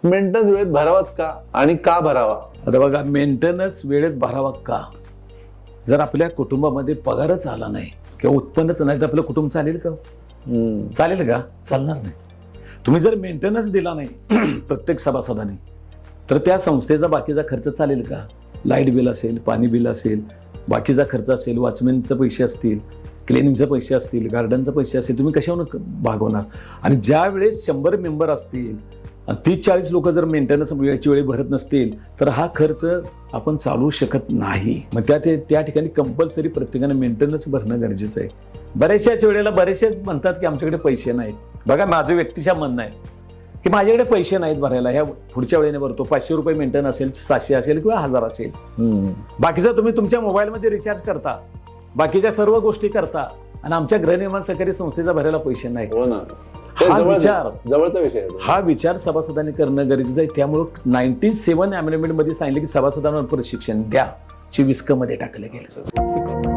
Maintenance वेळेत भरावाच का आणि का भरावा? आता बघा, मेंटेनन्स वेळेत भरावा का? जर आपल्या कुटुंबामध्ये पगारच आला नाही किंवा उत्पन्नच नाही तर आपलं कुटुंब चालेल का? चालेल का? चालणार नाही. तुम्ही जर मेंटेनन्स दिला नाही प्रत्येक सभासदाने, तर त्या संस्थेचा बाकीचा खर्च चालेल का? लाईट बिल असेल, पाणी बिल असेल, बाकीचा खर्च असेल, वॉचमॅनचे पैसे असतील, क्लिनिंगचे पैसे असतील, गार्डनचे पैसे असतील, तुम्ही कशावर भागवणार? आणि ज्या वेळेस 100 मेंबर असतील, 30-40 लोक जर मेंटेनन्स वेळेची वेळी भरत नसतील तर हा खर्च आपण चालवू शकत नाही. मग त्या ठिकाणी कंपल्सरी प्रत्येकाने मेंटेनन्स भरणं गरजेचं आहे. बऱ्याचशाच वेळेला बरेचसे म्हणतात की आमच्याकडे पैसे नाहीत. बघा, माझं व्यक्तिशः म्हणणं आहे की माझ्याकडे पैसे नाहीत भरायला, ह्या पुढच्या वेळेने भरतो. 500 रुपये मेंटेनन्स असेल, 700 असेल किंवा 1000 असेल. बाकीचं तुम्ही तुमच्या मोबाईलमध्ये रिचार्ज करता, बाकीच्या सर्व गोष्टी करता, आणि आमच्या गृहनिर्माण सहकारी संस्थेचा भरायला पैसे नाही. हो ना, जवळचा विषय आहे. हा विचार सभासदांनी करणं गरजेचं आहे. त्यामुळं 97 अमेंडमेंट मध्ये सांगितलं की सभासदांवर प्रशिक्षण द्या, ची विस्कमध्ये टाकलं गेलं.